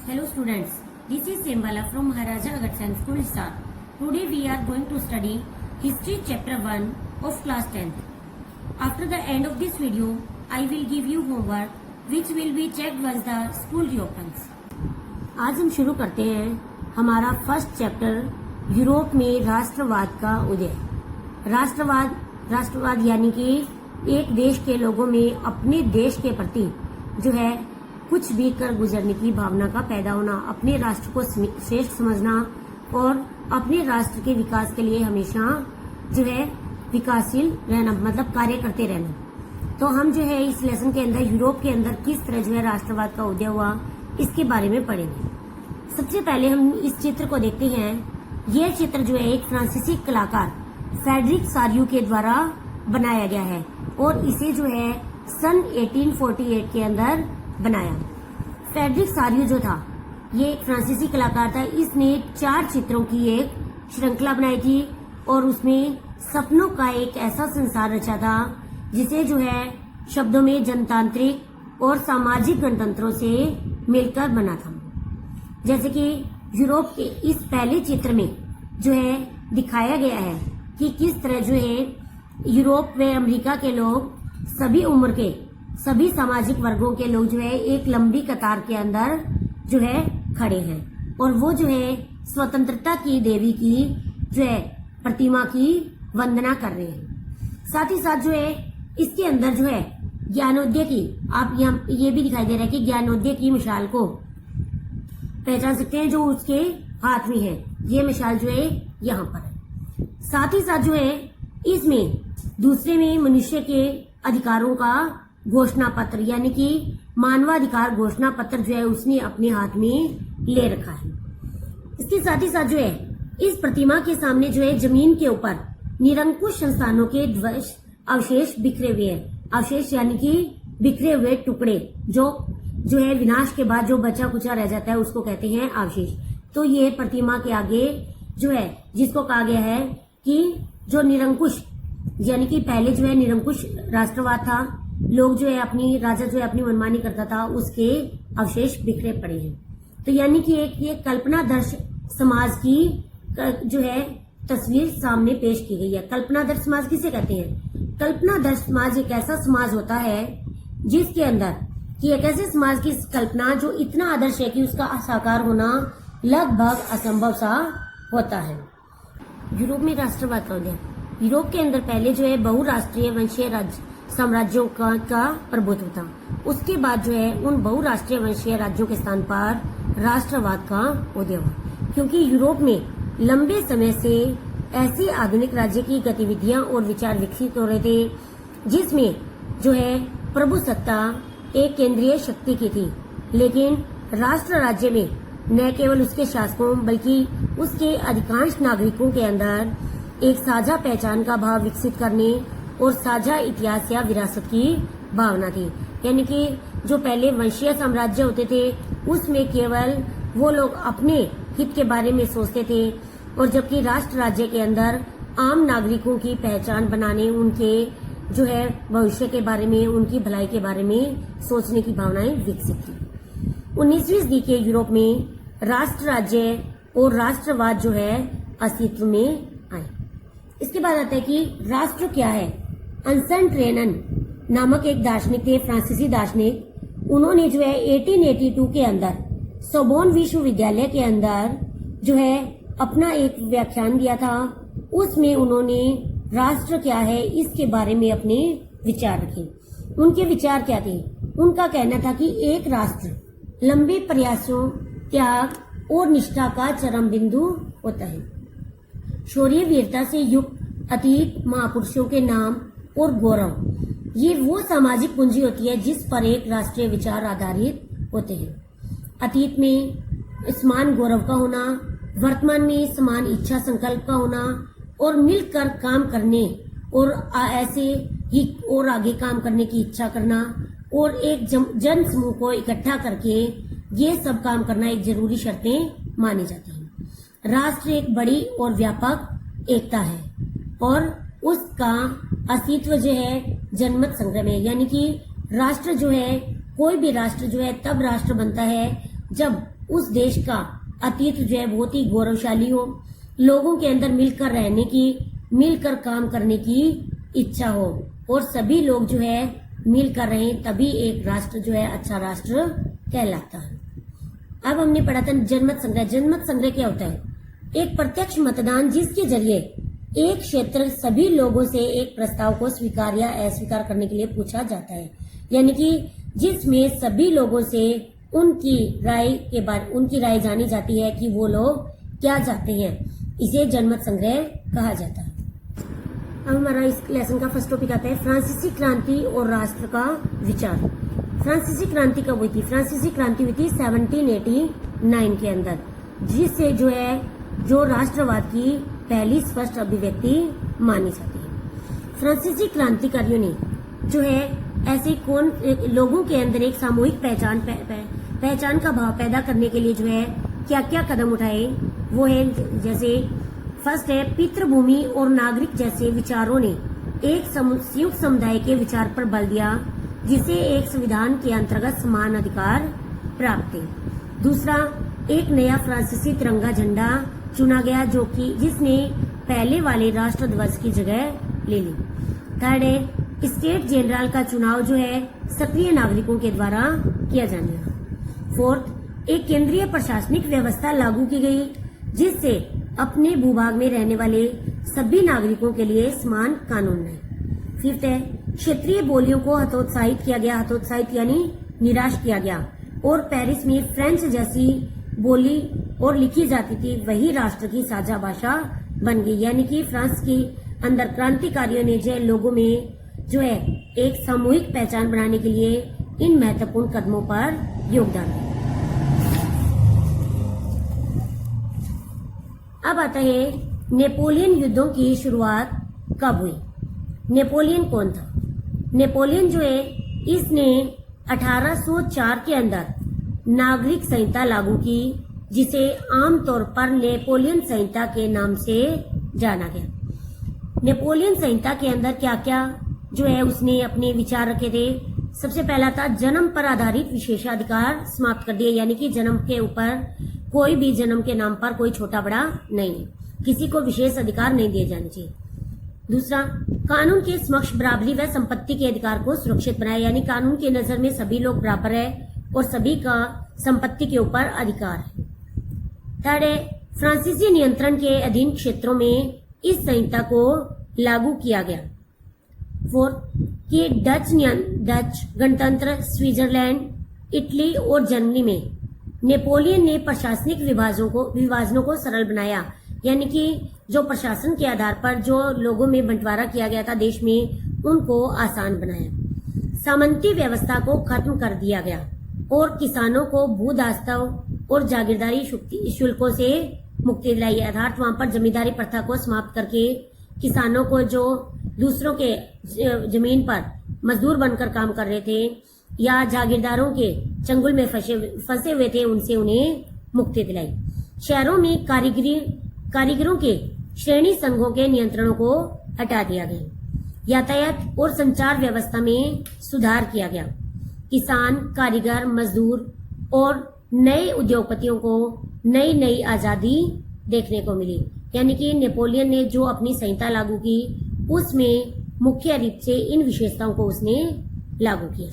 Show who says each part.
Speaker 1: Hello students, this is Sembala from Maharaja Agarsen School Star. Today we are going to study History Chapter 1 of Class 10th. After the end of this video, I will give you homework which will be checked once the school reopens. आज हम शुरू करते हैं हमारा first chapter Europe में राष्ट्रवाद का उदय। राष्ट्रवाद यानी कि एक देश के लोगों में अपने देश के प्रति जो है कुछ भी कर गुजरने की भावना का पैदा होना, अपने राष्ट्र को श्रेष्ठ समझना और अपने राष्ट्र के विकास के लिए हमेशा जो है विकासशील रहना, मतलब कार्य करते रहना। तो हम जो है इस लेसन के अंदर यूरोप के अंदर किस तरह जो है राष्ट्रवाद का उदय हुआ इसके बारे में पढ़ेंगे। सबसे पहले हम इस चित्र को देखते हैं। यह चित्र जो है एक फ्रांसीसी कलाकार फ्रेडरिक सारियू के द्वारा बनाया गया है और इसे जो है सन 1848 के अंदर बनाया। फ्रेडरिक सारियू जो था ये एक फ्रांसीसी कलाकार था। इसने 4 चित्रों की एक श्रृंखला बनाई थी और उसमें सपनों का एक ऐसा संसार रचा था जिसे जो है शब्दों में जनतांत्रिक और सामाजिक गणतंत्रों से मिलकर बना था। जैसे कि यूरोप के इस पहले चित्र में जो है दिखाया गया है कि किस तरह जो है यूरोप व अमेरिका के लोग सभी उम्र के सभी सामाजिक वर्गों के लोग जो है एक लंबी कतार के अंदर जो है खड़े हैं और वो जो है स्वतंत्रता की देवी की जो है प्रतिमा की वंदना कर रहे हैं। साथ ही साथ जो है इसके अंदर जो है ज्ञानोदय की आप यहाँ ये भी दिखाई दे रहा है कि ज्ञानोदय की मिसाल को पहचान सकते हैं जो उसके हाथ में है। ये मिसाल जो है यहाँ पर है। साथ ही साथ जो है इसमें दूसरे में मनुष्य के अधिकारों का घोषणा पत्र यानी कि मानवाधिकार घोषणा पत्र जो है उसने अपने हाथ में ले रखा है। इसके साथ ही साथ जो है इस प्रतिमा के सामने जो है जमीन के ऊपर निरंकुश संस्थानों के ध्वज अवशेष बिखरे हुए हैं। अवशेष यानी कि बिखरे हुए टुकड़े जो है विनाश के बाद जो बचा कुचा रह जाता है उसको कहते हैं अवशेष। तो ये प्रतिमा के आगे जो है जिसको कहा गया है कि जो निरंकुश यानी कि पहले जो है निरंकुश राष्ट्रवाद था, लोग जो है अपनी राजा जो है अपनी मनमानी करता था, उसके अवशेष बिखरे पड़े हैं। तो यानी कि एक ये कल्पनादर्श समाज की जो है तस्वीर सामने पेश की गई है। कल्पनादर्श समाज किसे कहते हैं? कल्पनादर्श समाज एक ऐसा समाज होता है जिसके अंदर कि एक ऐसे समाज की कल्पना जो इतना आदर्श है कि उसका साकार होना लगभग असंभव सा होता है। यूरोप में राष्ट्रवाद का उदय। यूरोप के अंदर पहले जो है बहुराष्ट्रीय वंशीय साम्राज्यों का प्रभुत्व था। उसके बाद जो है उन बहुराष्ट्रीय वंशीय राज्यों के स्थान पर राष्ट्रवाद का उदय हुआ, क्योंकि यूरोप में लंबे समय से ऐसी आधुनिक राज्य की गतिविधियां और विचार विकसित हो रहे थे जिसमें जो है प्रभुसत्ता एक केंद्रीय शक्ति की थी, लेकिन राष्ट्र राज्य में न केवल उसके शासकों बल्कि उसके अधिकांश नागरिकों के अंदर एक साझा पहचान का भाव विकसित करने और साझा इतिहास या विरासत की भावना थी। यानी कि जो पहले वंशीय साम्राज्य होते थे उसमें केवल वो लोग अपने हित के बारे में सोचते थे, और जबकि राष्ट्र राज्य के अंदर आम नागरिकों की पहचान बनाने, उनके जो है भविष्य के बारे में, उनकी भलाई के बारे में सोचने की भावनाएं विकसित थी। 19वीं सदी के यूरोप में राष्ट्र राज्य और राष्ट्रवाद जो है अस्तित्व में आए। इसके बाद आता है कि राष्ट्र क्या है। अंसन ट्रेनन नामक एक दार्शनिक थे, फ्रांसीसी दार्शनिक। उन्होंने जो है 1882 के अंदर सोबोन विश्वविद्यालय के अंदर जो है अपना एक व्याख्यान दिया था। उसमें उन्होंने राष्ट्र क्या है इसके बारे में अपने विचार रखे। उनके विचार क्या थे? उनका कहना था कि एक राष्ट्र लंबे प्रयासों, त्याग और निष्ठा का चरम बिंदु होता है। शौर्य वीरता से युक्त अतीत महापुरुषों के नाम और गौरव, ये वो सामाजिक पूंजी होती है जिस पर एक राष्ट्रीय विचार आधारित होते हैं। अतीत में समान गौरव का होना, वर्तमान में समान इच्छा संकल्प का होना और मिलकर काम करने और ऐसे ही और आगे काम करने की इच्छा करना और एक जन समूह को इकट्ठा करके ये सब काम करना एक जरूरी शर्तें मानी जाती हैं। राष्ट्र एक बड़ी और व्यापक एकता है और उसका अस्तित्व जो है जनमत संग्रह है। यानी कि राष्ट्र जो है, कोई भी राष्ट्र जो है तब राष्ट्र बनता है जब उस देश का अतीत जो है बहुत ही गौरवशाली हो, लोगों के अंदर मिलकर रहने की, मिलकर काम करने की इच्छा हो और सभी लोग जो है मिलकर रहें, तभी एक राष्ट्र जो है अच्छा राष्ट्र कहलाता है। अब हमने पढ़ा था जनमत संग्रह। जनमत संग्रह क्या होता है? एक प्रत्यक्ष मतदान जिसके जरिए एक क्षेत्र सभी लोगों से एक प्रस्ताव को स्वीकार या अस्वीकार करने के लिए पूछा जाता है, यानी कि जिसमें सभी लोगों से उनकी राय जानी जाती है कि वो लोग क्या चाहते हैं, इसे जनमत संग्रह कहा जाता है। अब हमारा इस लेसन का फर्स्ट टॉपिक आता है फ्रांसीसी क्रांति और राष्ट्र का विचार। फ्रांसीसी क्रांति कब हुई थी? फ्रांसीसी क्रांति हुई थी 1789 के अंदर, जिससे जो राष्ट्रवाद की पहली स्पष्ट अभिव्यक्ति मानी जाती है। फ्रांसीसी क्रांतिकारियों ने जो है ऐसे लोगों के अंदर एक सामूहिक पहचान का भाव पैदा करने के लिए जो है क्या क्या कदम उठाए, वो है जैसे फर्स्ट है पितृभूमि और नागरिक जैसे विचारों ने एक संयुक्त समुदाय के विचार पर बल दिया, जिसे एक संविधान के अंतर्गत समान अधिकार प्राप्त थे। दूसरा, एक नया फ्रांसीसी तिरंगा झंडा चुना गया जिसने पहले वाले राष्ट्र ध्वज की जगह ले ली। थर्ड है स्टेट जनरल का चुनाव जो है सक्रिय नागरिकों के द्वारा किया जाने लगा। फोर्थ, एक केंद्रीय प्रशासनिक व्यवस्था लागू की गई, जिससे अपने भूभाग में रहने वाले सभी नागरिकों के लिए समान कानून है। फिफ्थ है क्षेत्रीय बोलियों को हतोत्साहित किया गया, हतोत्साहित यानी निराश किया गया, और पेरिस में फ्रेंच जैसी बोली और लिखी जाती थी वही राष्ट्र की साझा भाषा बन गई, यानी कि फ्रांस के अंदर क्रांतिकारियों ने जो लोगों में जो है एक सामूहिक पहचान बनाने के लिए इन महत्वपूर्ण कदमों पर योगदान दिया। अब आता है नेपोलियन युद्धों की शुरुआत कब हुई? नेपोलियन कौन था? नेपोलियन जो है इसने 1804 के अंदर नागरिक संहिता लागू की, जिसे आमतौर पर नेपोलियन संहिता के नाम से जाना गया। नेपोलियन संहिता के अंदर क्या क्या जो है उसने अपने विचार रखे थे? सबसे पहला था जन्म पर आधारित विशेषाधिकार समाप्त कर दिए, यानी कि जन्म के ऊपर कोई भी जन्म के नाम पर कोई छोटा बड़ा नहीं है, किसी को विशेष अधिकार नहीं दिए जाने चाहिए। दूसरा, कानून के समक्ष बराबरी व संपत्ति के अधिकार को सुरक्षित बनाया, यानी कानून की नजर में सभी लोग बराबर है और सभी का संपत्ति के ऊपर अधिकार है। थर्ड है फ्रांसीसी नियंत्रण के अधीन क्षेत्रों में इस संहिता को लागू किया गया। फोर्थ, कि डच गणतंत्र, स्विट्जरलैंड, इटली और जर्मनी में नेपोलियन ने प्रशासनिक विभाजनों को सरल बनाया, यानी कि जो प्रशासन के आधार पर जो लोगों में बंटवारा किया गया था देश में, उनको आसान बनाया। सामंती व्यवस्था को खत्म कर दिया गया और किसानों को भूदास्तव और जागीरदारी शुल्कों से मुक्ति दिलाई, अर्थात वहां पर जमींदारी प्रथा को समाप्त करके किसानों को जो दूसरों के जमीन पर मजदूर बनकर काम कर रहे थे या जागीरदारों के चंगुल में फंसे हुए थे, उनसे उन्हें मुक्ति दिलाई। शहरों में कारीगरों के श्रेणी संघों के नियंत्रणों को हटा दिया गया। यातायात और संचार व्यवस्था में सुधार किया गया। किसान, कारीगर, मजदूर और नए उद्योगपतियों को नई नई आजादी देखने को मिली, यानी कि नेपोलियन ने जो अपनी संहिता लागू की उसमें मुख्य रूप से इन विशेषताओं को उसने लागू किया।